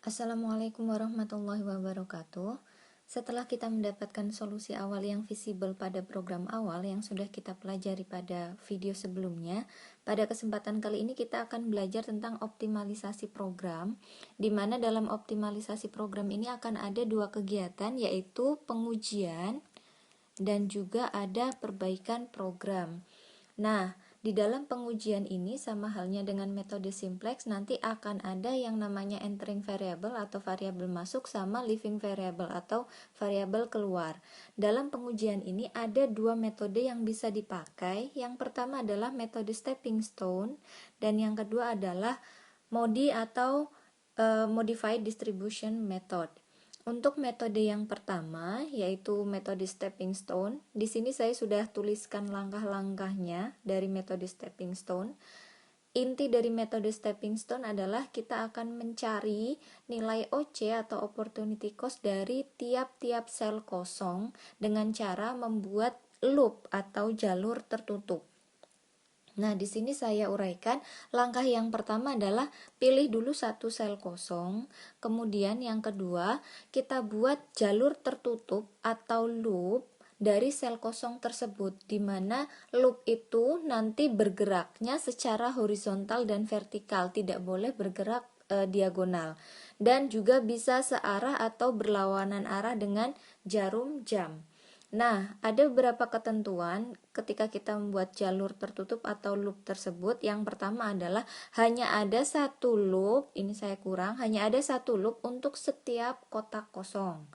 Assalamualaikum warahmatullahi wabarakatuh. Setelah kita mendapatkan solusi awal yang visible pada program awal yang sudah kita pelajari pada video sebelumnya, pada kesempatan kali ini kita akan belajar tentang optimalisasi program, di mana dalam optimalisasi program ini akan ada dua kegiatan, yaitu pengujian dan juga ada perbaikan program. Nah, di dalam pengujian ini sama halnya dengan metode simplex, nanti akan ada yang namanya entering variable atau variabel masuk sama leaving variable atau variabel keluar. Dalam pengujian ini ada dua metode yang bisa dipakai. Yang pertama adalah metode stepping stone dan yang kedua adalah MODI atau modified distribution method. Untuk metode yang pertama, yaitu metode stepping stone, di sini saya sudah tuliskan langkah-langkahnya dari metode stepping stone. Inti dari metode stepping stone adalah kita akan mencari nilai OC atau opportunity cost dari tiap-tiap sel kosong dengan cara membuat loop atau jalur tertutup. Nah, di sini saya uraikan, langkah yang pertama adalah pilih dulu satu sel kosong, kemudian yang kedua, kita buat jalur tertutup atau loop dari sel kosong tersebut, di mana loop itu nanti bergeraknya secara horizontal dan vertikal, tidak boleh bergerak diagonal, dan juga bisa searah atau berlawanan arah dengan jarum jam. Nah, ada beberapa ketentuan ketika kita membuat jalur tertutup atau loop tersebut. Yang pertama adalah hanya ada satu loop, ini saya kurang, hanya ada satu loop untuk setiap kotak kosong.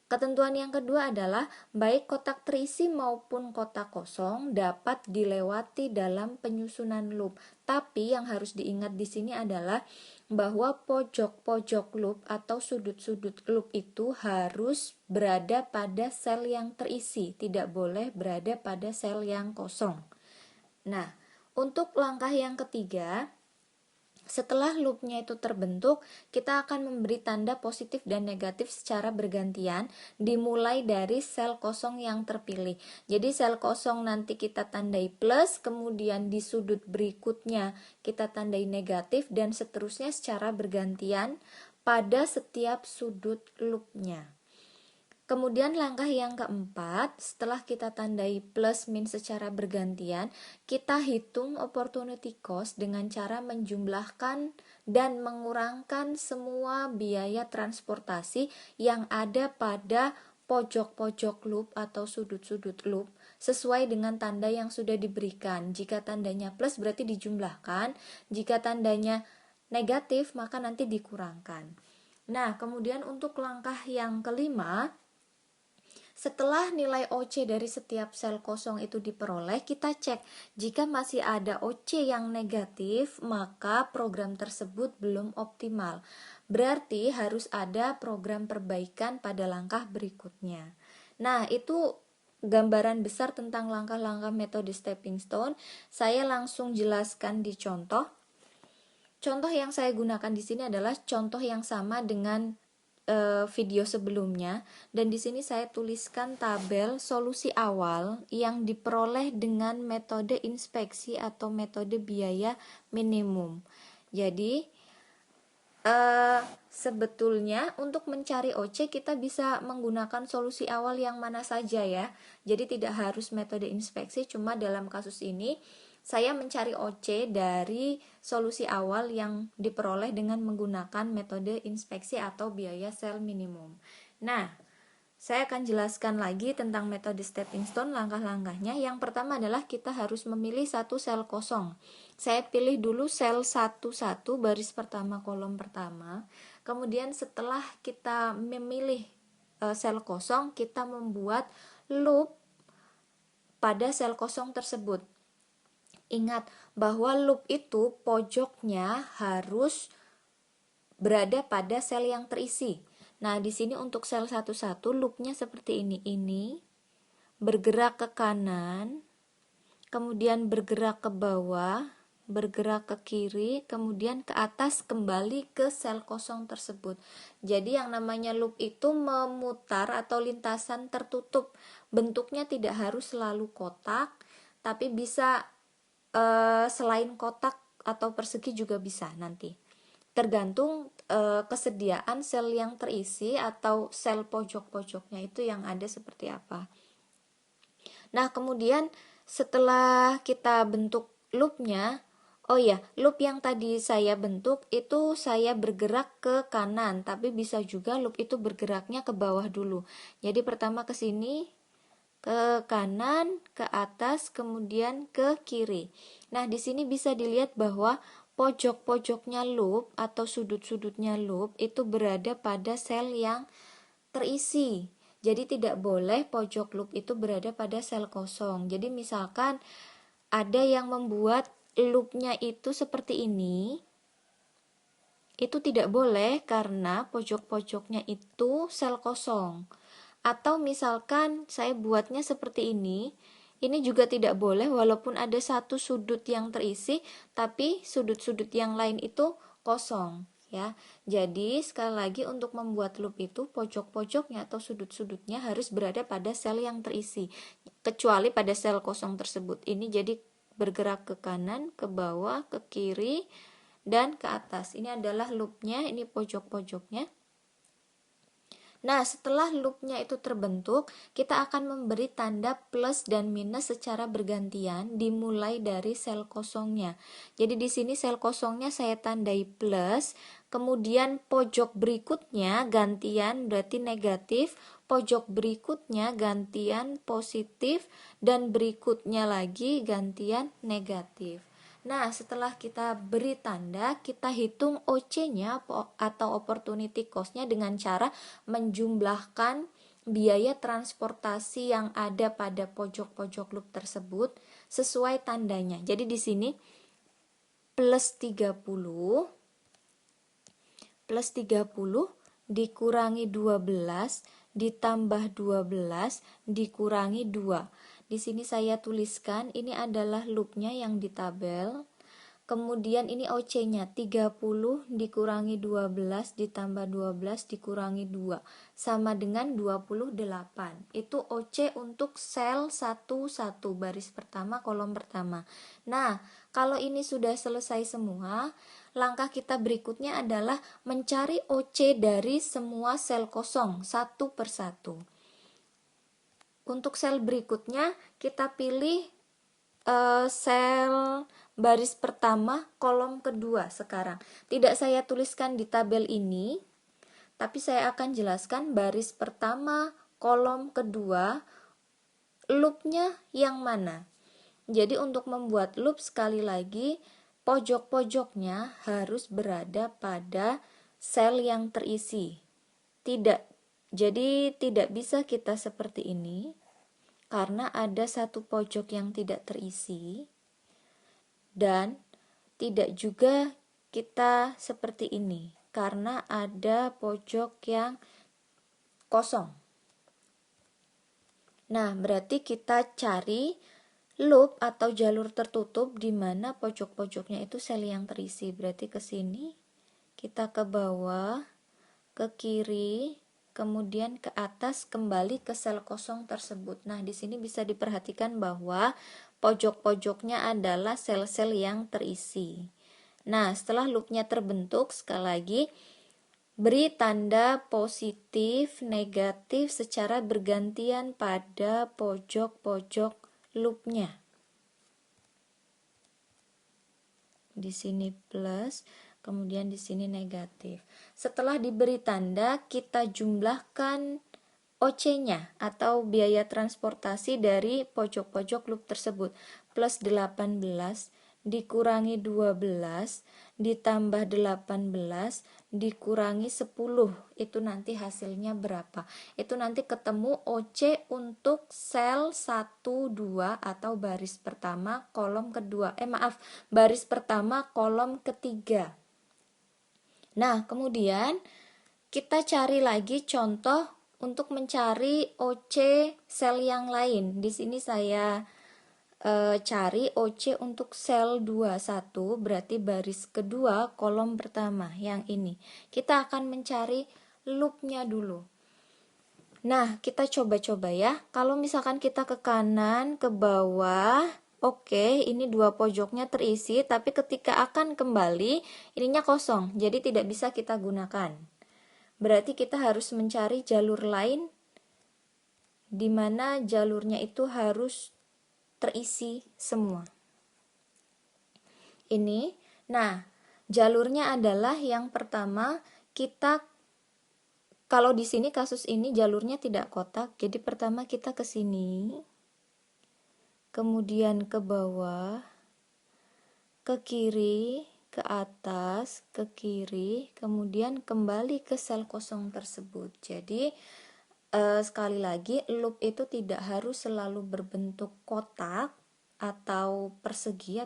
Ketentuan yang kedua adalah baik kotak terisi maupun kotak kosong dapat dilewati dalam penyusunan loop. Tapi yang harus diingat di sini adalah bahwa pojok-pojok loop atau sudut-sudut loop itu harus berada pada sel yang terisi, tidak boleh berada pada sel yang kosong. Nah, untuk langkah yang ketiga, setelah loopnya itu terbentuk, kita akan memberi tanda positif dan negatif secara bergantian, dimulai dari sel kosong yang terpilih. Jadi sel kosong nanti kita tandai plus, kemudian di sudut berikutnya kita tandai negatif, dan seterusnya secara bergantian pada setiap sudut loopnya. Kemudian langkah yang keempat, setelah kita tandai plus min secara bergantian, kita hitung opportunity cost dengan cara menjumlahkan dan mengurangkan semua biaya transportasi yang ada pada pojok-pojok loop atau sudut-sudut loop sesuai dengan tanda yang sudah diberikan. Jika tandanya plus berarti dijumlahkan, jika tandanya negatif maka nanti dikurangkan. Nah, kemudian untuk langkah yang kelima, setelah nilai OC dari setiap sel kosong itu diperoleh, kita cek jika masih ada OC yang negatif, maka program tersebut belum optimal. Berarti harus ada program perbaikan pada langkah berikutnya. Nah, itu gambaran besar tentang langkah-langkah metode stepping stone. Saya langsung jelaskan di contoh. Contoh yang saya gunakan di sini adalah contoh yang sama dengan video sebelumnya, dan di sini saya tuliskan tabel solusi awal yang diperoleh dengan metode inspeksi atau metode biaya minimum. Jadi sebetulnya untuk mencari OC kita bisa menggunakan solusi awal yang mana saja ya. Jadi tidak harus metode inspeksi, cuma dalam kasus ini saya mencari OC dari solusi awal yang diperoleh dengan menggunakan metode inspeksi atau biaya sel minimum. Nah, saya akan jelaskan lagi tentang metode stepping stone, langkah-langkahnya. Yang pertama adalah kita harus memilih satu sel kosong. Saya pilih dulu sel 11 baris pertama kolom pertama. Kemudian setelah kita memilih sel kosong, kita membuat loop pada sel kosong tersebut. Ingat bahwa loop itu pojoknya harus berada pada sel yang terisi. Nah, di sini untuk sel 11 loopnya seperti ini. Ini bergerak ke kanan, kemudian bergerak ke bawah, bergerak ke kiri, kemudian ke atas, kembali ke sel kosong tersebut. Jadi yang namanya loop itu memutar atau lintasan tertutup. Bentuknya tidak harus selalu kotak, tapi bisa selain kotak atau persegi juga bisa nanti. tergantung kesediaan sel yang terisi atau sel pojok-pojoknya itu yang ada seperti apa. Nah, kemudian setelah kita bentuk loopnya, oh ya, loop yang tadi saya bentuk itu saya bergerak ke kanan, tapi bisa juga loop itu bergeraknya ke bawah dulu. Jadi pertama ke sini, ke kanan, ke atas, kemudian ke kiri. Nah, di sini bisa dilihat bahwa pojok-pojoknya loop atau sudut-sudutnya loop itu berada pada sel yang terisi. Jadi tidak boleh pojok loop itu berada pada sel kosong. Jadi misalkan ada yang membuat loopnya itu seperti ini, itu tidak boleh karena pojok-pojoknya itu sel kosong. Atau misalkan saya buatnya seperti ini juga tidak boleh walaupun ada satu sudut yang terisi, tapi sudut-sudut yang lain itu kosong. Ya, jadi sekali lagi untuk membuat loop itu pojok-pojoknya atau sudut-sudutnya harus berada pada sel yang terisi, kecuali pada sel kosong tersebut. Ini jadi bergerak ke kanan, ke bawah, ke kiri, dan ke atas. Ini adalah loopnya, ini pojok-pojoknya. Nah, setelah loopnya itu terbentuk, kita akan memberi tanda plus dan minus secara bergantian dimulai dari sel kosongnya. Jadi di sini sel kosongnya saya tandai plus, kemudian pojok berikutnya gantian berarti negatif, pojok berikutnya gantian positif, dan berikutnya lagi gantian negatif. Nah, setelah kita beri tanda, kita hitung OC-nya atau opportunity cost-nya dengan cara menjumlahkan biaya transportasi yang ada pada pojok-pojok loop tersebut sesuai tandanya. Jadi di sini plus 30 dikurangi 12 ditambah 12 dikurangi 2. Di sini saya tuliskan ini adalah loopnya yang di tabel. Kemudian ini OC-nya 30 dikurangi 12 ditambah 12 dikurangi 2 sama dengan 28. Itu OC untuk sel 11 baris pertama kolom pertama. Nah, kalau ini sudah selesai semua, langkah kita berikutnya adalah mencari OC dari semua sel kosong satu persatu. Untuk sel berikutnya kita pilih sel baris pertama kolom kedua sekarang. Tidak saya tuliskan di tabel ini, tapi saya akan jelaskan baris pertama kolom kedua loopnya yang mana. Jadi untuk membuat loop sekali lagi pojok-pojoknya harus berada pada sel yang terisi. Jadi tidak bisa kita seperti ini karena ada satu pojok yang tidak terisi, dan tidak juga kita seperti ini karena ada pojok yang kosong. Nah, berarti kita cari loop atau jalur tertutup di mana pojok-pojoknya itu sel yang terisi. Berarti ke sini, kita ke bawah, ke kiri, kemudian ke atas, kembali ke sel kosong tersebut. Nah, di sini bisa diperhatikan bahwa pojok-pojoknya adalah sel-sel yang terisi. Nah, setelah loopnya terbentuk, sekali lagi beri tanda positif, negatif secara bergantian pada pojok-pojok loopnya. Di sini plus, kemudian di sini negatif. Setelah diberi tanda, kita jumlahkan OC-nya atau biaya transportasi dari pojok-pojok loop tersebut. Plus 18 dikurangi 12 ditambah 18 dikurangi 10. Itu nanti hasilnya berapa? Itu nanti ketemu OC untuk sel 1, 2 atau baris pertama kolom kedua. Baris pertama kolom ketiga. Nah, kemudian kita cari lagi contoh untuk mencari OC sel yang lain. Di sini saya cari OC untuk sel 21, berarti baris kedua kolom pertama yang ini. Kita akan mencari loopnya dulu. Nah, kita coba-coba ya. Kalau misalkan kita ke kanan, ke bawah, Oke, ini dua pojoknya terisi, tapi ketika akan kembali, ininya kosong, jadi tidak bisa kita gunakan. Berarti kita harus mencari jalur lain, di mana jalurnya itu harus terisi semua. Ini, nah, jalurnya adalah yang pertama, kita, kalau di sini kasus ini jalurnya tidak kotak, jadi pertama kita ke sini, kemudian ke bawah, ke kiri, ke atas, ke kiri, kemudian kembali ke sel kosong tersebut. Jadi sekali lagi, loop itu tidak harus selalu berbentuk kotak atau persegi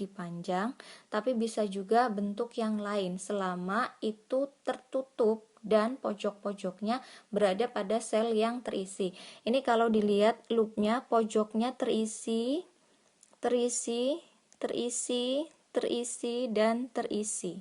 panjang, tapi bisa juga bentuk yang lain selama itu tertutup dan pojok-pojoknya berada pada sel yang terisi. Ini kalau dilihat loopnya, pojoknya terisi, dan terisi.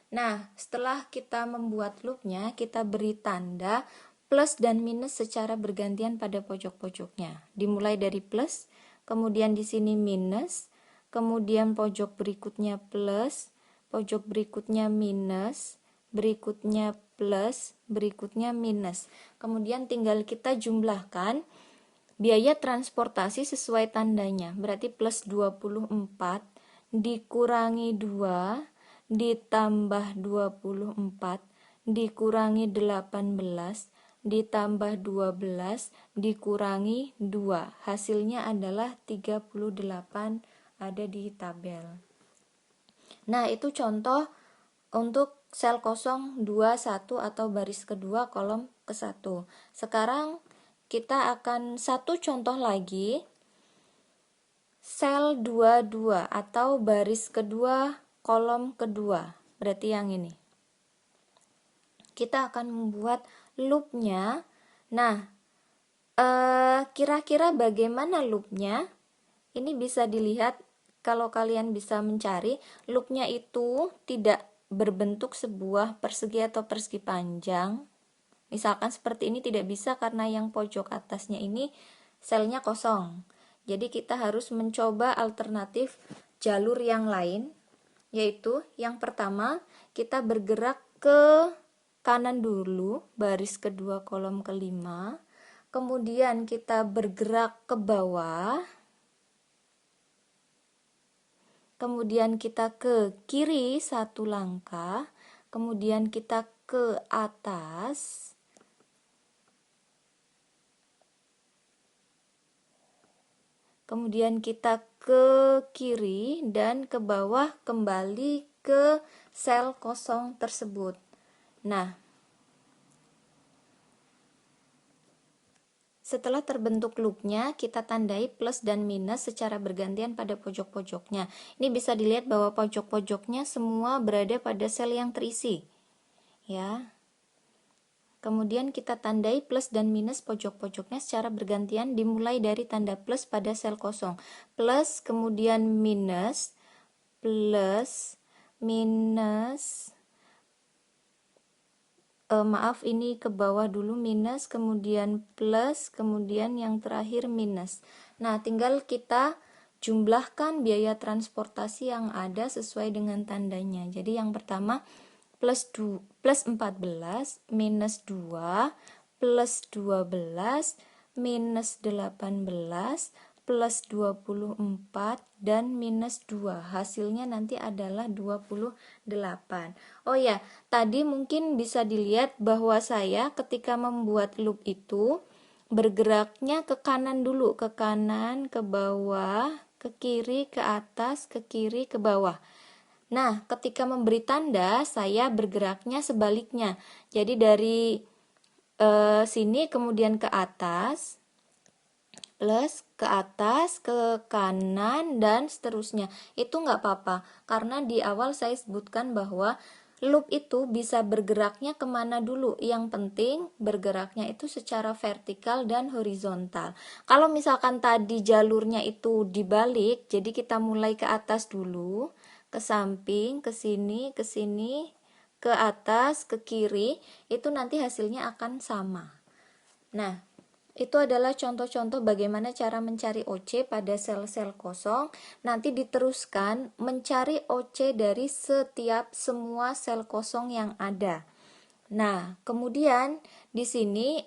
Nah, setelah kita membuat loopnya, kita beri tanda plus dan minus secara bergantian pada pojok-pojoknya. Dimulai dari plus, kemudian di sini minus, kemudian pojok berikutnya plus, pojok berikutnya minus, berikutnya plus, berikutnya minus. Kemudian tinggal kita jumlahkan biaya transportasi sesuai tandanya. Berarti plus 24 dikurangi 2 ditambah 24 dikurangi 18 ditambah 12 dikurangi 2. Hasilnya adalah 38, ada di tabel. Nah, itu contoh untuk sel kosong 21 atau baris kedua kolom ke-1. Sekarang kita akan satu contoh lagi, sel 22 atau baris kedua kolom kedua, berarti yang ini. Kita akan membuat loopnya. Nah, kira-kira bagaimana loopnya? Ini bisa dilihat kalau kalian bisa mencari, loopnya itu tidak berbentuk sebuah persegi atau persegi panjang. Misalkan seperti ini tidak bisa karena yang pojok atasnya ini selnya kosong. Jadi kita harus mencoba alternatif jalur yang lain, yaitu yang pertama kita bergerak ke kanan dulu, baris kedua kolom kelima, kemudian kita bergerak ke bawah, kemudian kita ke kiri satu langkah, kemudian kita ke atas, kemudian kita ke kiri dan ke bawah kembali ke sel kosong tersebut. Nah, setelah terbentuk loopnya, kita tandai plus dan minus secara bergantian pada pojok-pojoknya. Ini bisa dilihat bahwa pojok-pojoknya semua berada pada sel yang terisi. Ya. Kemudian kita tandai plus dan minus pojok-pojoknya secara bergantian dimulai dari tanda plus pada sel kosong. Plus, kemudian minus, plus, minus, maaf ini ke bawah dulu minus, kemudian plus, kemudian yang terakhir minus. Nah, tinggal kita jumlahkan biaya transportasi yang ada sesuai dengan tandanya. Jadi yang pertama plus 14 minus 2 plus 12 minus 18 plus 24 dan minus 2. Hasilnya nanti adalah 28. Oh ya, tadi mungkin bisa dilihat bahwa saya ketika membuat loop itu bergeraknya ke kanan dulu, ke kanan, ke bawah, ke kiri, ke atas, ke kiri, ke bawah. Nah, ketika memberi tanda, saya bergeraknya sebaliknya. Jadi dari sini kemudian ke atas, plus ke atas, ke kanan, dan seterusnya. Itu nggak apa-apa, karena di awal saya sebutkan bahwa loop itu bisa bergeraknya kemana dulu. Yang penting bergeraknya itu secara vertikal dan horizontal. Kalau misalkan tadi jalurnya itu dibalik, jadi kita mulai ke atas dulu, ke samping, ke sini, ke atas, ke kiri, itu nanti hasilnya akan sama. Nah, Itu adalah contoh-contoh bagaimana cara mencari OC pada sel-sel kosong. Nanti diteruskan mencari OC dari semua sel kosong yang ada. Nah, kemudian di sini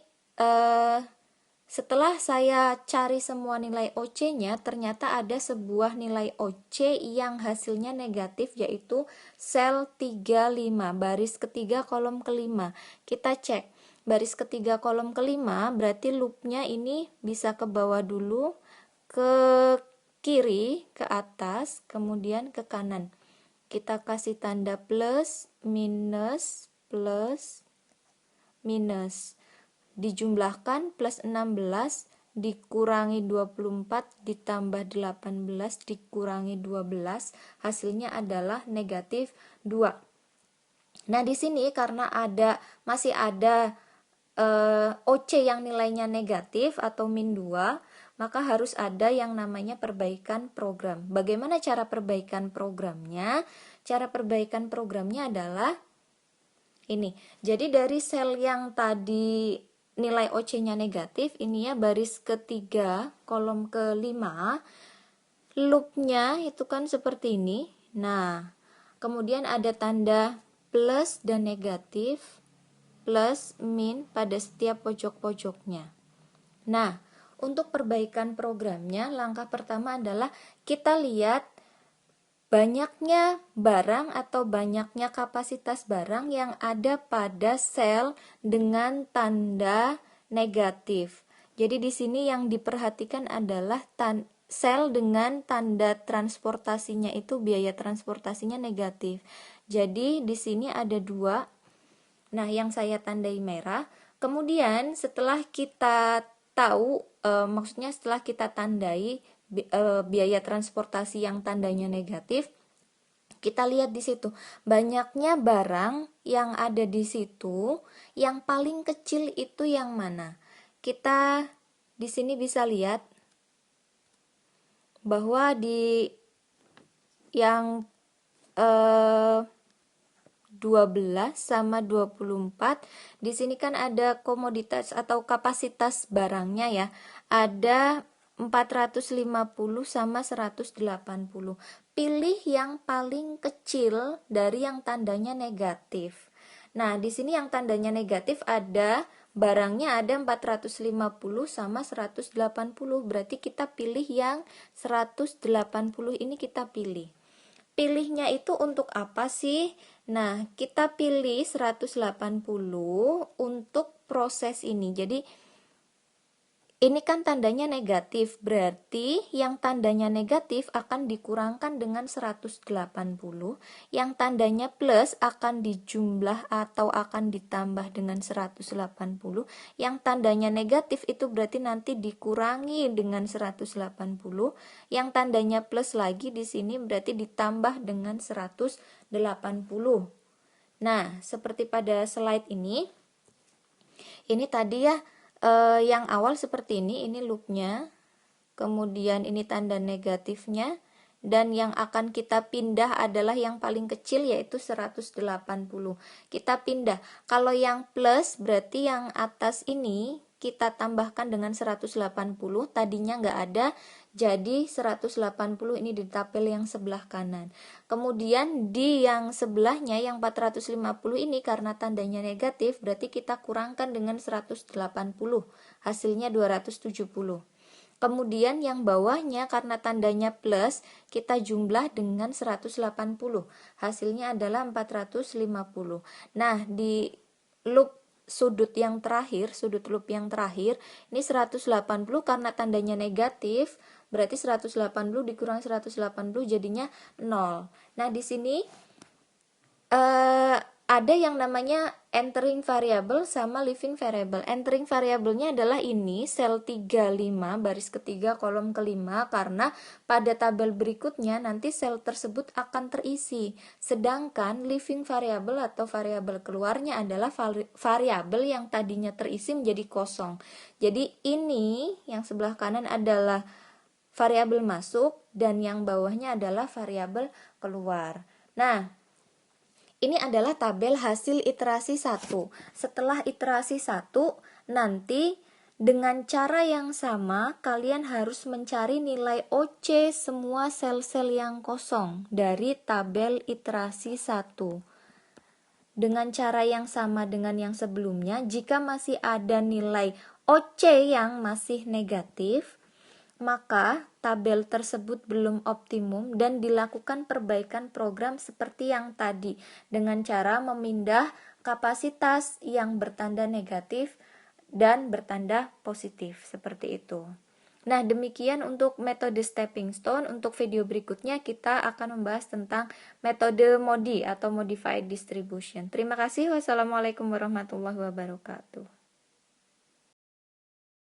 setelah saya cari semua nilai OC-nya, ternyata ada sebuah nilai OC yang hasilnya negatif, yaitu sel 35, baris ketiga kolom kelima. Kita cek baris ketiga kolom kelima, berarti loopnya ini bisa ke bawah dulu, ke kiri, ke atas, kemudian ke kanan. Kita kasih tanda plus, minus, dijumlahkan plus 16 dikurangi 24 ditambah 18 dikurangi 12, hasilnya adalah negatif 2. Nah, di sini karena masih ada OC yang nilainya negatif atau min 2, maka harus ada yang namanya perbaikan program. Bagaimana cara perbaikan programnya? Cara perbaikan programnya adalah ini. Jadi dari sel yang tadi nilai OC-nya negatif, ini ya baris ketiga kolom kelima, loopnya itu kan seperti ini. Nah, kemudian ada tanda plus dan negatif, plus min pada setiap pojok-pojoknya. Nah, untuk perbaikan programnya, langkah pertama adalah kita lihat banyaknya barang atau banyaknya kapasitas barang yang ada pada sel dengan tanda negatif. Jadi di sini yang diperhatikan adalah sel dengan tanda transportasinya itu biaya transportasinya negatif. Jadi di sini ada 2. Nah, yang saya tandai merah. Kemudian setelah kita tahu, maksudnya setelah kita tandai biaya transportasi yang tandanya negatif, kita lihat di situ banyaknya barang yang ada di situ, yang paling kecil itu yang mana? Kita di sini bisa lihat bahwa di yang 12 sama 24, di sini kan ada komoditas atau kapasitas barangnya ya, ada 450 sama 180. Pilih yang paling kecil dari yang tandanya negatif. Nah, di sini yang tandanya negatif ada barangnya ada 450 sama 180, berarti kita pilih yang 180 ini kita pilih. Pilihnya itu untuk apa sih? Nah, kita pilih 180 untuk proses ini. Jadi, ini kan tandanya negatif, berarti yang tandanya negatif akan dikurangkan dengan 180, yang tandanya plus akan dijumlah atau akan ditambah dengan 180, yang tandanya negatif itu berarti nanti dikurangi dengan 180, yang tandanya plus lagi di sini berarti ditambah dengan 180. Nah, seperti pada slide ini tadi ya, yang awal seperti ini loopnya, kemudian ini tanda negatifnya, dan yang akan kita pindah adalah yang paling kecil yaitu 180. Kita pindah. Kalau yang plus berarti yang atas ini kita tambahkan dengan 180, tadinya nggak ada, jadi 180 ini di tabel yang sebelah kanan. Kemudian di yang sebelahnya yang 450 ini karena tandanya negatif, berarti kita kurangkan dengan 180, hasilnya 270. Kemudian yang bawahnya karena tandanya plus, kita jumlah dengan 180, hasilnya adalah 450. Nah, di loop sudut loop yang terakhir, ini 180 karena tandanya negatif, berarti 180 dikurang 180 jadinya 0. Nah, di sini ada yang namanya entering variable sama leaving variable. Entering variabelnya adalah ini, sel 35 baris ketiga kolom kelima, karena pada tabel berikutnya nanti sel tersebut akan terisi. Sedangkan leaving variable atau variabel keluarnya adalah variabel yang tadinya terisi menjadi kosong. Jadi ini yang sebelah kanan adalah variabel masuk dan yang bawahnya adalah variabel keluar. Nah, ini adalah tabel hasil iterasi 1. Setelah iterasi 1, nanti Dengan cara yang sama, kalian harus mencari nilai OC semua sel-sel yang kosong dari tabel iterasi 1. Dengan cara yang sama dengan yang sebelumnya, jika masih ada nilai OC yang masih negatif, maka tabel tersebut belum optimum dan dilakukan perbaikan program seperti yang tadi dengan cara memindah kapasitas yang bertanda negatif dan bertanda positif seperti itu. Nah, demikian untuk metode stepping stone. Untuk video berikutnya kita akan membahas tentang metode MODI atau modified distribution. Terima kasih. Wassalamualaikum warahmatullahi wabarakatuh.